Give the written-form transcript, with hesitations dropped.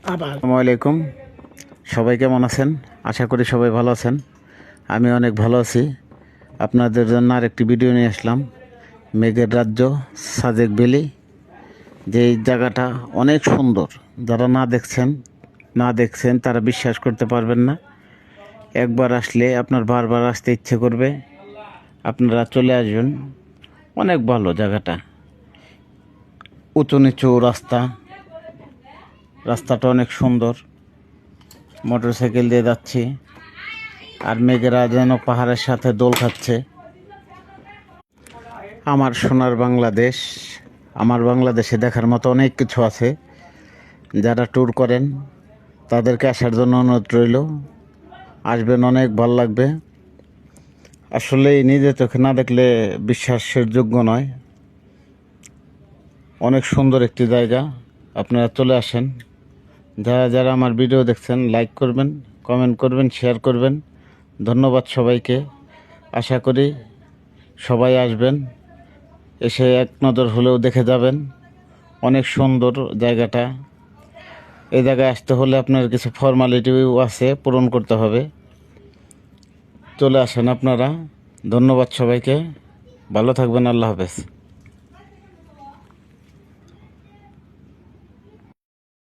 আসসালামু আলাইকুম। সবাই কেমন আছেন? আশা করি সবাই ভালো আছেন। আমি অনেক ভালো আছি। আপনাদের জন্য আরেকটি ভিডিও নিয়ে আসলাম। মেঘের রাজ্য, সাজেক ভ্যালি। যে এই জায়গাটা অনেক সুন্দর। যারা না দেখছেন তারা বিশ্বাস করতে পারবেন না। একবার আসলে আপনার বারবার আসতে ইচ্ছে করবে। আপনারা চলে আসবেন। অনেক ভালো জায়গাটা। উঁচু নিচু রাস্তাটা অনেক সুন্দর। মোটরসাইকেল দিয়ে যাচ্ছি, আর মেঘেরা যেন পাহাড়ের সাথে দোল খাচ্ছে। আমার সোনার বাংলাদেশ, আমার বাংলাদেশে দেখার মতো অনেক কিছু আছে। যারা ট্যুর করেন তাদেরকে আসার জন্য অনুরোধ রইল। আসবেন, অনেক ভালো লাগবে। আসলে নিজে চোখে না দেখলে বিশ্বাসের যোগ্য নয়। অনেক সুন্দর একটি জায়গা। আপনারা চলে আসেন। যারা যারা আমার ভিডিও দেখছেন, লাইক করবেন, কমেন্ট করবেন, শেয়ার করবেন। ধন্যবাদ সবাইকে। আশা করি সবাই আসবেন, এসে এক নজর হলেও দেখে যাবেন। অনেক সুন্দর জায়গাটা। এই জায়গায় আসতে হলে আপনার কিছু ফর্মালিটিও আছে, পূরণ করতে হবে। চলে আসেন আপনারা। ধন্যবাদ সবাইকে। ভালো থাকবেন। আল্লাহ হাফেজ।